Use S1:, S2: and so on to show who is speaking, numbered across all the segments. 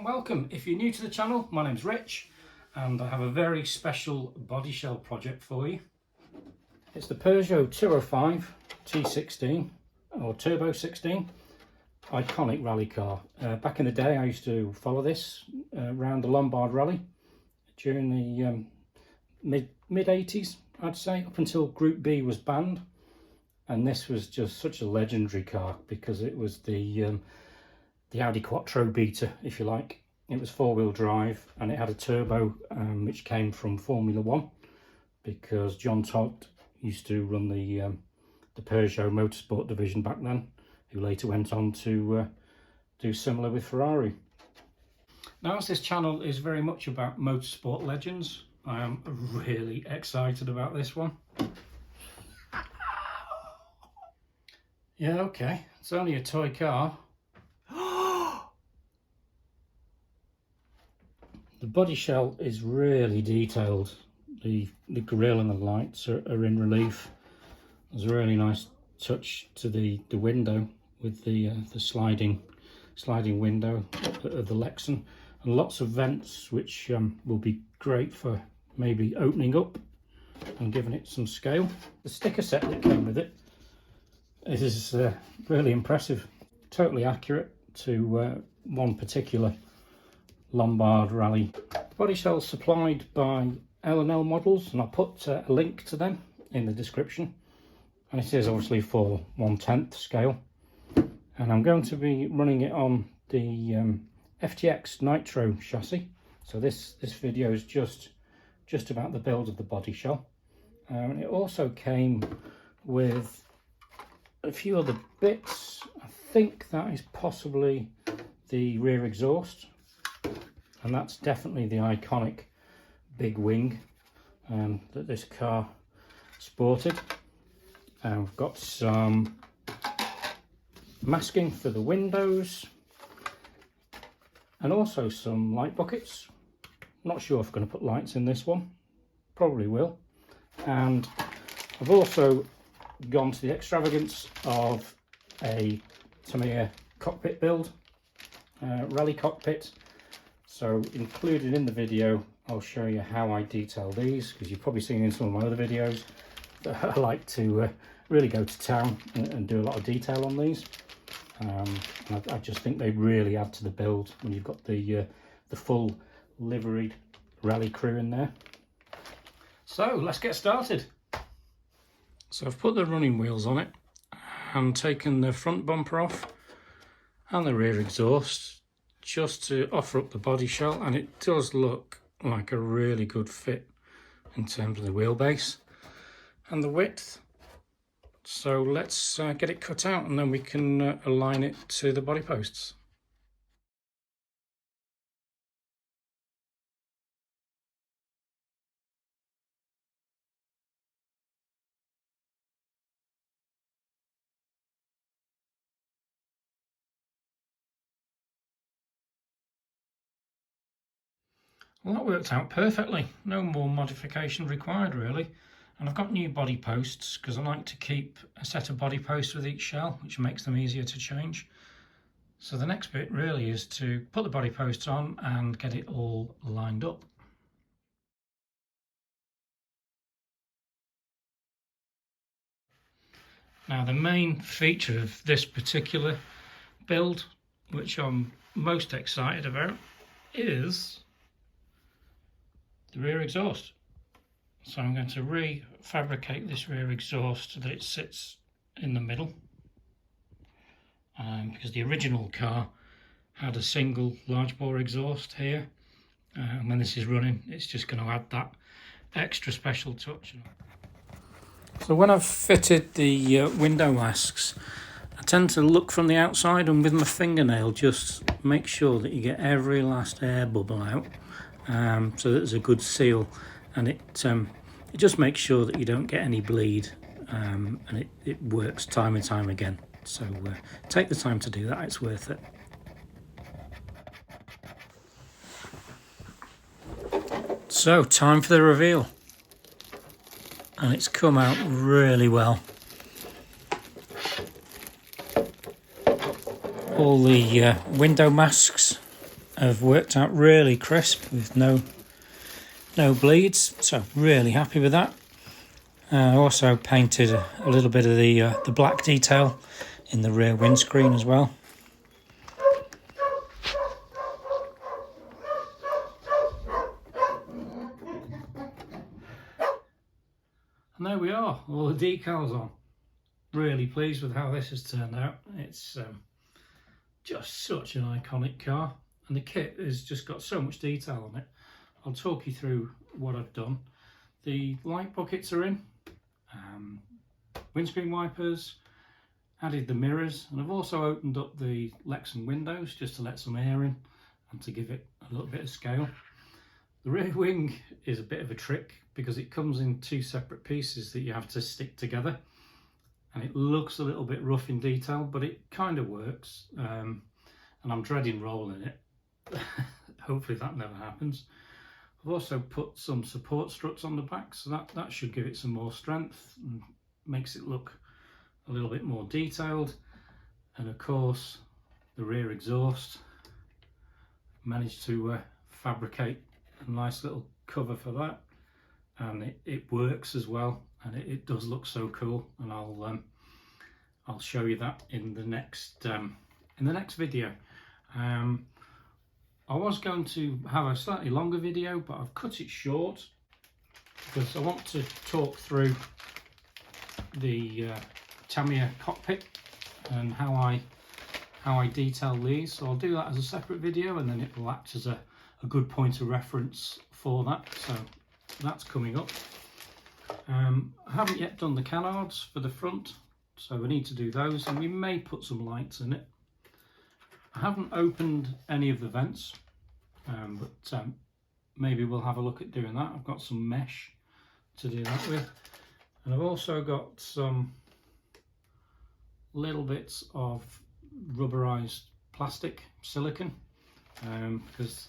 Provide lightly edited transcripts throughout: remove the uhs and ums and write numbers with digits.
S1: welcome. If you're new to the channel, my name's Rich and I have a very special body shell project for you. It's the Peugeot 205 T16 or Turbo 16 iconic rally car. Back in the day I used to follow this around the Lombard Rally during the mid 80s, I'd say, up until Group B was banned. And this was just such a legendary car because it was the Audi Quattro Beta, if you like. It was four-wheel drive and it had a turbo which came from Formula One, because John Todt used to run the Peugeot motorsport division back then, who later went on to do similar with Ferrari. Now, as this channel is very much about motorsport legends, I am really excited about this one. Yeah, okay, it's only a toy car. The body shell is really detailed. The grille and the lights are in relief. There's a really nice touch to the window with the sliding window of the Lexan, and lots of vents which will be great for maybe opening up and giving it some scale. The sticker set that came with it is really impressive, totally accurate to one particular Lombard Rally. The body shell is supplied by L&L Models, and I'll put a link to them in the description. And it is obviously for 1/10 scale. And I'm going to be running it on the FTX Nitro chassis. So this video is just about the build of the body shell. It also came with a few other bits. I think that is possibly the rear exhaust. And that's definitely the iconic big wing that this car sported. And we've got some masking for the windows and also some light buckets. Not sure if I'm going to put lights in this one, probably will. And I've also gone to the extravagance of a Tamiya cockpit build, rally cockpit. So included in the video, I'll show you how I detail these, because you've probably seen in some of my other videos that I like to really go to town and do a lot of detail on these. I just think they really add to the build when you've got the full liveried rally crew in there. So let's get started. So I've put the running wheels on it and taken the front bumper off and the rear exhaust, just to offer up the body shell, and it does look like a really good fit in terms of the wheelbase and the width. So let's get it cut out and then we can align it to the body posts. Well, that worked out perfectly. No more modification required really. And I've got new body posts because I like to keep a set of body posts with each shell, which makes them easier to change. So the next bit really is to put the body posts on and get it all lined up. Now, the main feature of this particular build, which I'm most excited about, is the rear exhaust. So I'm going to refabricate this rear exhaust so that it sits in the middle, because the original car had a single large bore exhaust here, and when this is running it's just going to add that extra special touch. So when I've fitted the window masks, I tend to look from the outside and with my fingernail just make sure that you get every last air bubble out, so that there's a good seal, and it just makes sure that you don't get any bleed, and it works time and time again. So take the time to do that, it's worth it. So time for the reveal, and it's come out really well. All the window masks have worked out really crisp with no bleeds, so really happy with that. I also painted a little bit of the black detail in the rear windscreen as well. And there we are, all the decals on. Really pleased with how this has turned out. It's just such an iconic car, and the kit has just got so much detail on it. I'll talk you through what I've done. The light buckets are in, windscreen wipers, added the mirrors, and I've also opened up the Lexan windows just to let some air in and to give it a little bit of scale. The rear wing is a bit of a trick because it comes in two separate pieces that you have to stick together, and it looks a little bit rough in detail, but it kind of works, and I'm dreading rolling it. Hopefully that never happens. I've also put some support struts on the back, so that should give it some more strength and makes it look a little bit more detailed. And of course the rear exhaust, managed to fabricate a nice little cover for that, and it works as well, and it does look so cool, and I'll show you that in the next video. I was going to have a slightly longer video, but I've cut it short because I want to talk through the Tamiya cockpit and how I detail these. So I'll do that as a separate video, and then it will act as a good point of reference for that. So that's coming up. I haven't yet done the canards for the front, so we need to do those, and we may put some lights in it. I haven't opened any of the vents, but maybe we'll have a look at doing that. I've got some mesh to do that with, and I've also got some little bits of rubberized plastic silicone, because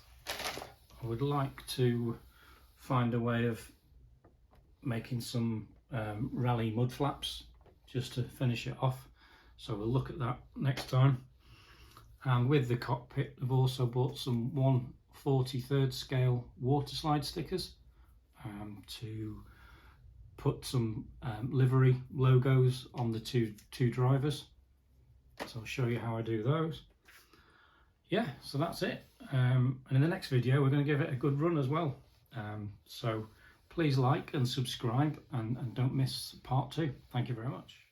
S1: I would like to find a way of making some rally mud flaps just to finish it off, so we'll look at that next time. And with the cockpit, I've also bought some 1/43 scale water slide stickers to put some livery logos on the two drivers. So I'll show you how I do those. Yeah, so that's it. And in the next video, we're going to give it a good run as well. So please like and subscribe, and don't miss part 2. Thank you very much.